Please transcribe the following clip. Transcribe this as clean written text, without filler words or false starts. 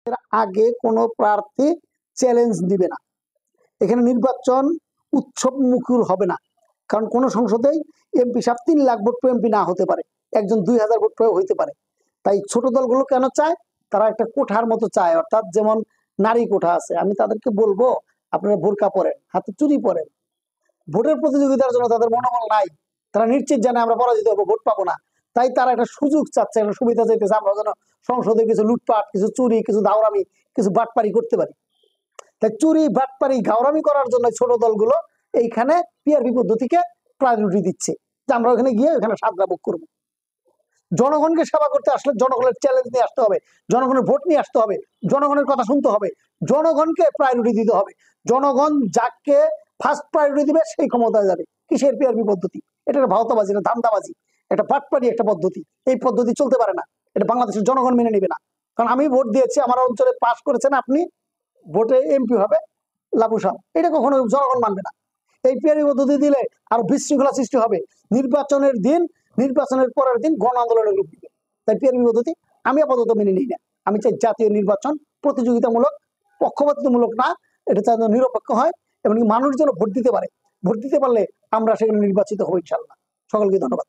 এর আগে কোনো প্রার্থী চ্যালেঞ্জ দিবে না। এখানে নির্বাচন উৎসব মুখর হবে না, কারণ কোন সংসদেই এমপি সাহেব 3 লাখ ভোট পেয়ে এমপি না হতে পারে, একজন 2000 ভোট পেয়ে হইতে পারে। তাই ছোট দলগুলো কেন চায়? তারা একটা কোঠার মতো চায়, অর্থাৎ যেমন নারী কোঠা আছে। আমি তাদেরকে বলবো আপনারা বোরকা পরেন, হাতে চুড়ি পরেন। ভোটের প্রতিযোগিতার জন্য তাদের মনোবল নাই, তারা নিশ্চিত জানে আমরা পরাজিত হবো, ভোট পাবো না। তাই তারা একটা সুযোগ চাচ্ছে, একটা সুবিধা চাইতেছে, আমরা যেন সংসদে কিছু লুটপাট, কিছু চুরি, কিছু দাওরামি, কিছু বাটপারি করতে পারি। তাই চুরি, বাটপারি, ঘাওরামি করার জন্য ছোট দলগুলো এইখানে পিআরপি পদ্ধতিকে প্রায়োরিটি দিচ্ছে, যে আমরা ওখানে গিয়ে ওখানে সাদরা ভোগ করবো। জনগণকে সেবা করতে আসলে জনগণের চ্যালেঞ্জ নিয়ে আসতে হবে, জনগণের ভোট নিয়ে আসতে হবে, জনগণের কথা শুনতে হবে, জনগণকে প্রায়োরিটি দিতে হবে। জনগণ যাকে ফার্স্ট প্রায়োরিটি দিবে সেই ক্ষমতায় যাবে। কিসের পিআরপি পদ্ধতি? এটা একটা ভাওতাবাজি, এটা ধান্দাবাজি, এটা বাটপারি একটা পদ্ধতি। এই পদ্ধতি চলতে পারে না, এটা বাংলাদেশের জনগণ মেনে নেবে না। কারণ আমি ভোট দিয়েছি, আমার অঞ্চলে পাস করেছেন আপনি, ভোটে এমপি হবে লাবু সাহেব, এটা কখনো জনগণ মানবে না। এই পিআরপি পদ্ধতি দিলে আরো বিশৃঙ্খলা সৃষ্টি হবে। নির্বাচনের দিন, নির্বাচনের পরের দিন গণ আন্দোলনের রূপ দিবে। তাই পিআরপি পদ্ধতি আমি আপাতত মেনে নিই না। আমি চাই জাতীয় নির্বাচন প্রতিযোগিতামূলক, পক্ষপাতিত্বমূলক না, এটা যেন নিরপেক্ষ হয় এবং মানুষ যেন ভোট দিতে পারে। ভোট দিতে পারলে আমরা সেখানে নির্বাচিত হবো ইনশাল্লাহ। সকলকে ধন্যবাদ।